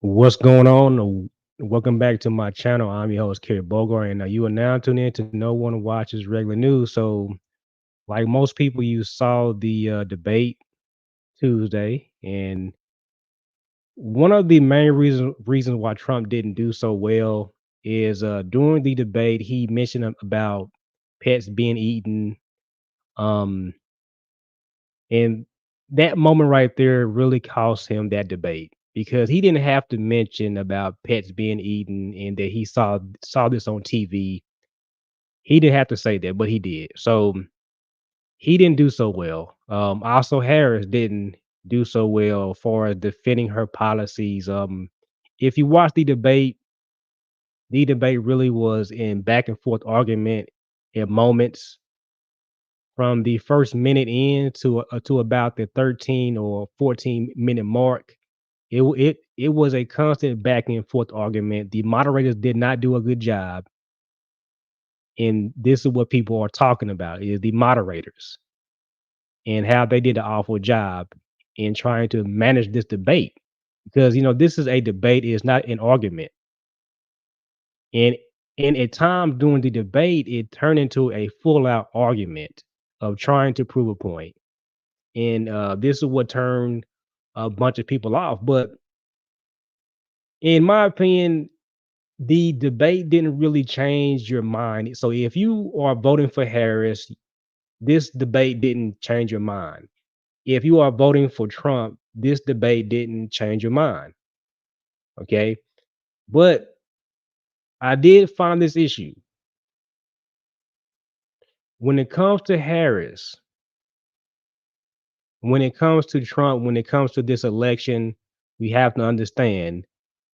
What's going on? Welcome back to my channel. I'm your host, Kerry Bogart, and you are now tuned in to No One Watches Regular News. So, like most people, you saw the debate Tuesday, and one of the main reasons why Trump didn't do so well is during the debate he mentioned about pets being eaten, um, and that moment right there really cost him that debate because he didn't have to mention about pets being eaten and that he saw this on TV. He didn't have to say that, but he did. So he didn't do so well. Also, Harris didn't do so well as far as defending her policies. If you watch the debate really was in back and forth argument at moments from the first minute in to about the 13 or 14-minute mark. It was a constant back and forth argument. The moderators did not do a good job, and this is what people are talking about is the moderators and how they did an awful job in trying to manage this debate because this is a debate, it's not an argument. And at times during the debate, it turned into a full out argument of trying to prove a point. And this is what turned a bunch of people off. But in my opinion, the debate didn't really change your mind. So if you are voting for Harris, this debate didn't change your mind. If you are voting for Trump, this debate didn't change your mind. Okay. But I did find this issue. When it comes to Harris, when it comes to Trump, when it comes to this election, we have to understand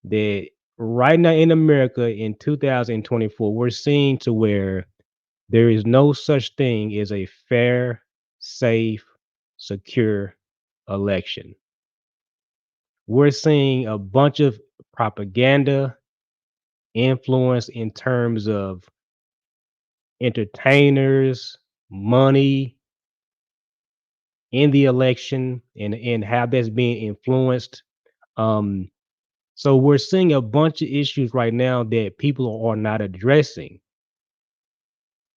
that right now in America in 2024, we're seeing to where there is no such thing as a fair, safe, secure election. We're seeing a bunch of propaganda, influence in terms of entertainers, money in the election and how that's being influenced. Um, so we're seeing a bunch of issues right now that people are not addressing.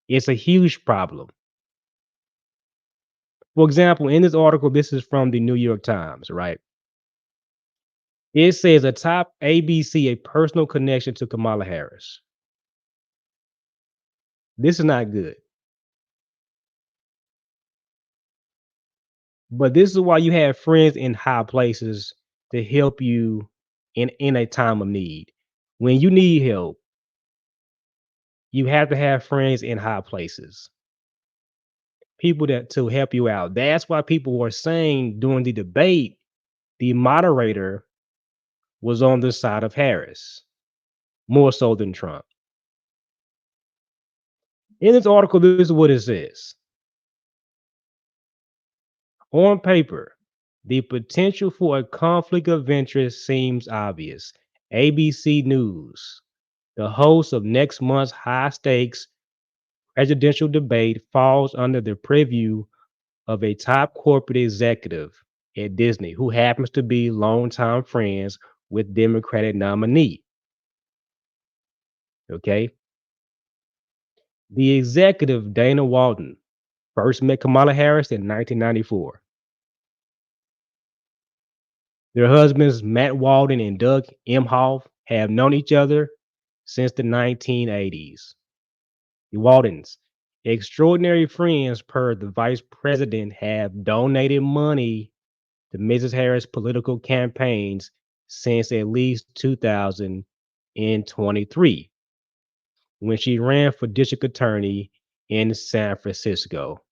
It's a huge problem. For example, in this article, this is from the New York Times, right? It says a top ABC a personal connection to Kamala Harris. This is not good. But this is why you have friends in high places to help you in a time of need. When you need help, you have to have friends in high places, people that to help you out. That's why people were saying during the debate, the moderator was on the side of Harris more so than Trump. In this article, this is what it says. On paper, the potential for a conflict of interest seems obvious. ABC News, the host of next month's high stakes presidential debate, falls under the purview of a top corporate executive at Disney who happens to be longtime friends with Democratic nominee. Okay. The executive, Dana Walden, first met Kamala Harris in 1994. Their husbands, Matt Walden and Doug Emhoff, have known each other since the 1980s. The Waldens, extraordinary friends per the vice president, have donated money to Mrs. Harris' political campaigns since at least 2023, when she ran for district attorney in San Francisco.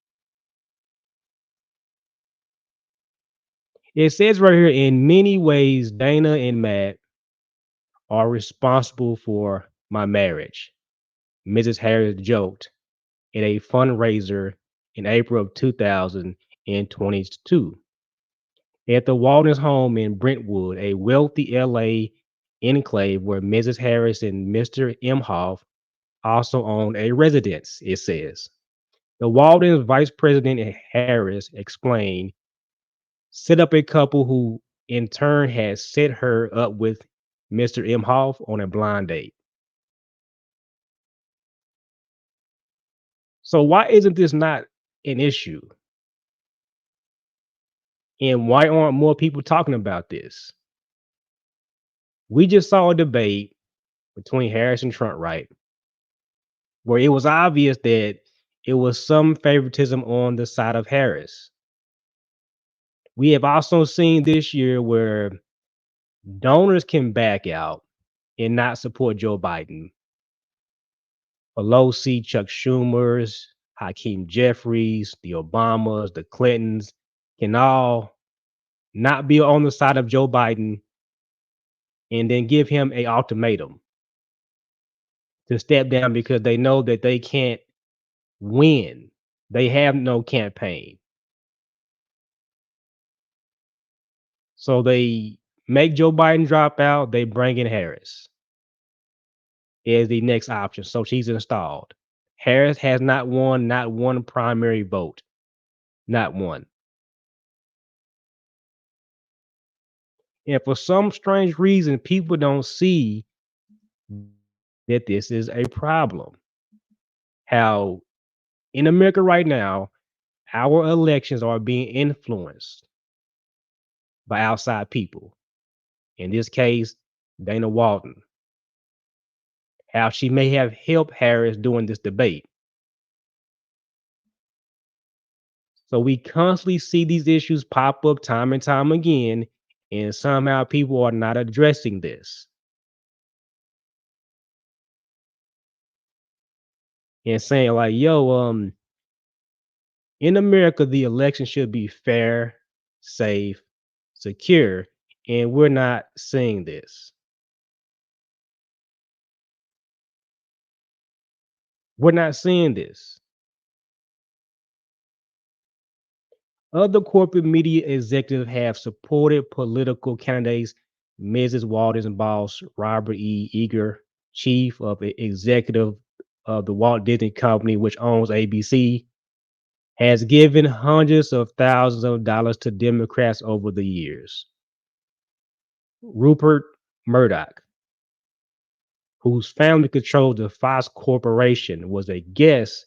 It says right here, in many ways, Dana and Matt are responsible for my marriage, Mrs. Harris joked at a fundraiser in April of 2022 at the Walden's home in Brentwood, a wealthy LA enclave where Mrs. Harris and Mr. Emhoff also own a residence, it says. The Walden's Vice President Harris explained, set up a couple who in turn had set her up with Mr. Imhoff on a blind date. So why isn't this not an issue? And why aren't more people talking about this? We just saw a debate between Harris and Trump, right? Where it was obvious that it was some favoritism on the side of Harris. We have also seen this year where donors can back out and not support Joe Biden. Pelosi, Chuck Schumer's, Hakeem Jeffries, the Obamas, the Clintons can all not be on the side of Joe Biden and then give him a ultimatum to step down because they know that they can't win. They have no campaign. So they make Joe Biden drop out, they bring in Harris as the next option. So she's installed. Harris has not won not one primary vote. Not one. And for some strange reason, people don't see that this is a problem. How in America right now, our elections are being influenced by outside people. In this case, Dana Walden. How she may have helped Harris during this debate. So we constantly see these issues pop up time and time again, and somehow people are not addressing this and saying like, "Yo, in America, the election should be fair, safe, secure, and we're not seeing this. We're not seeing this." Other corporate media executives have supported political candidates. Mrs. Walden's boss, Robert E. Eager, chief of executive of the Walt Disney Company, which owns ABC, has given hundreds of thousands of dollars to Democrats over the years. Rupert Murdoch, whose family controls the Fox Corporation, was a guest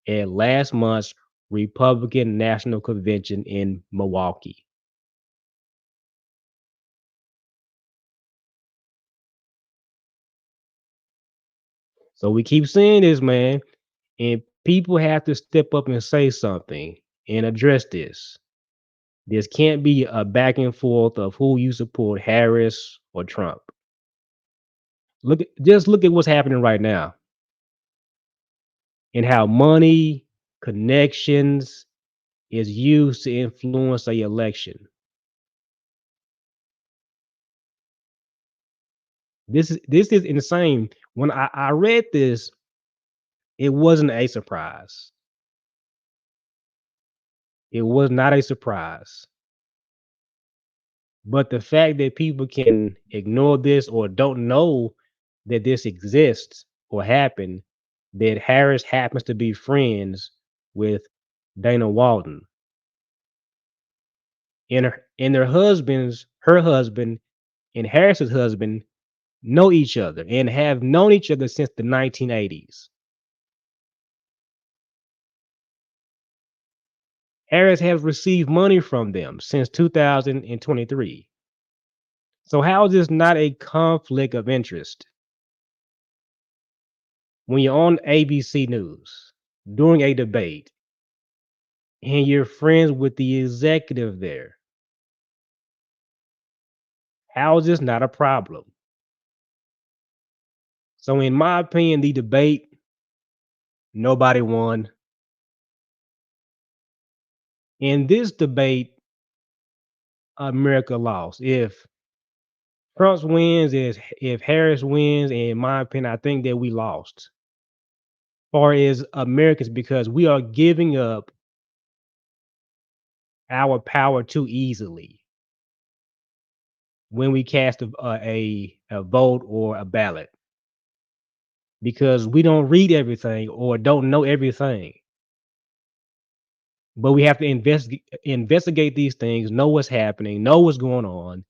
at last month's Republican National Convention in Milwaukee. So we keep seeing this, man, and people have to step up and say something and address this. This can't be a back and forth of who you support, Harris or Trump. Just look at what's happening right now and how money, connections is used to influence a election. This is insane. When I read this, it wasn't a surprise. It was not a surprise. But the fact that people can ignore this or don't know that this exists or happened, that Harris happens to be friends with Dana Walden and her husband and Harris's husband know each other and have known each other since the 1980s. Harris has received money from them since 2023. So how is this not a conflict of interest? When you're on ABC News during a debate and you're friends with the executive there, how is this not a problem? So, in my opinion, the debate, nobody won. In this debate, America lost. If Trump wins, if Harris wins, in my opinion, I think that we lost. Far as Americans, because we are giving up our power too easily when we cast a vote or a ballot because we don't read everything or don't know everything. But we have to investigate these things, know what's happening, know what's going on,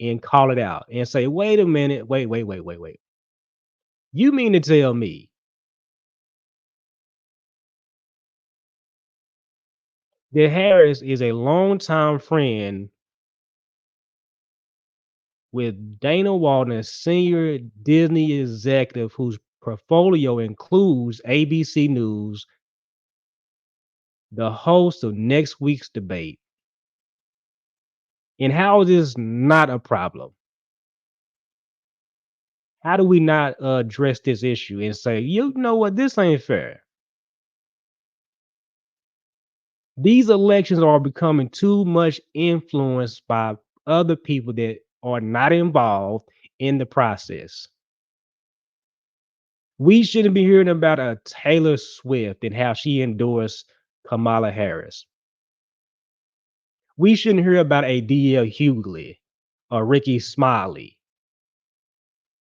and call it out and say, "Wait a minute, wait. You mean to tell me that Harris is a longtime friend with Dana Walden, a senior Disney executive whose portfolio includes ABC News, the host of next week's debate? And how is this not a problem? How do we not address this issue and say, you know what, this ain't fair? These elections are becoming too much influenced by other people that are not involved in the process. We shouldn't be hearing about a Taylor Swift and how she endorsed Kamala Harris. We shouldn't hear about a DL Hughley, a Ricky Smiley,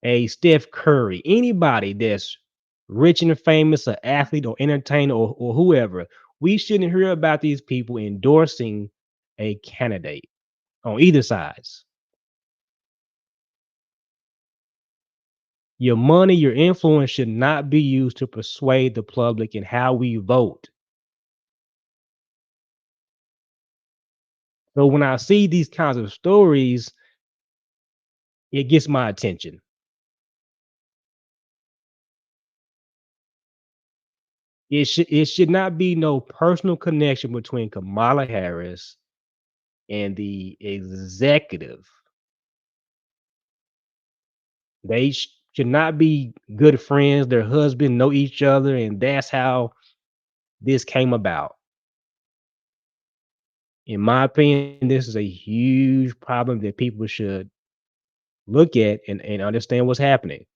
a Steph Curry, anybody that's rich and famous, an athlete or entertainer or whoever. We shouldn't hear about these people endorsing a candidate on either sides. Your money, your influence should not be used to persuade the public in how we vote. So when I see these kinds of stories, it gets my attention. It should not be no personal connection between Kamala Harris and the executive. They should not be good friends. Their husband know each other, and that's how this came about. In my opinion, this is a huge problem that people should look at and understand what's happening.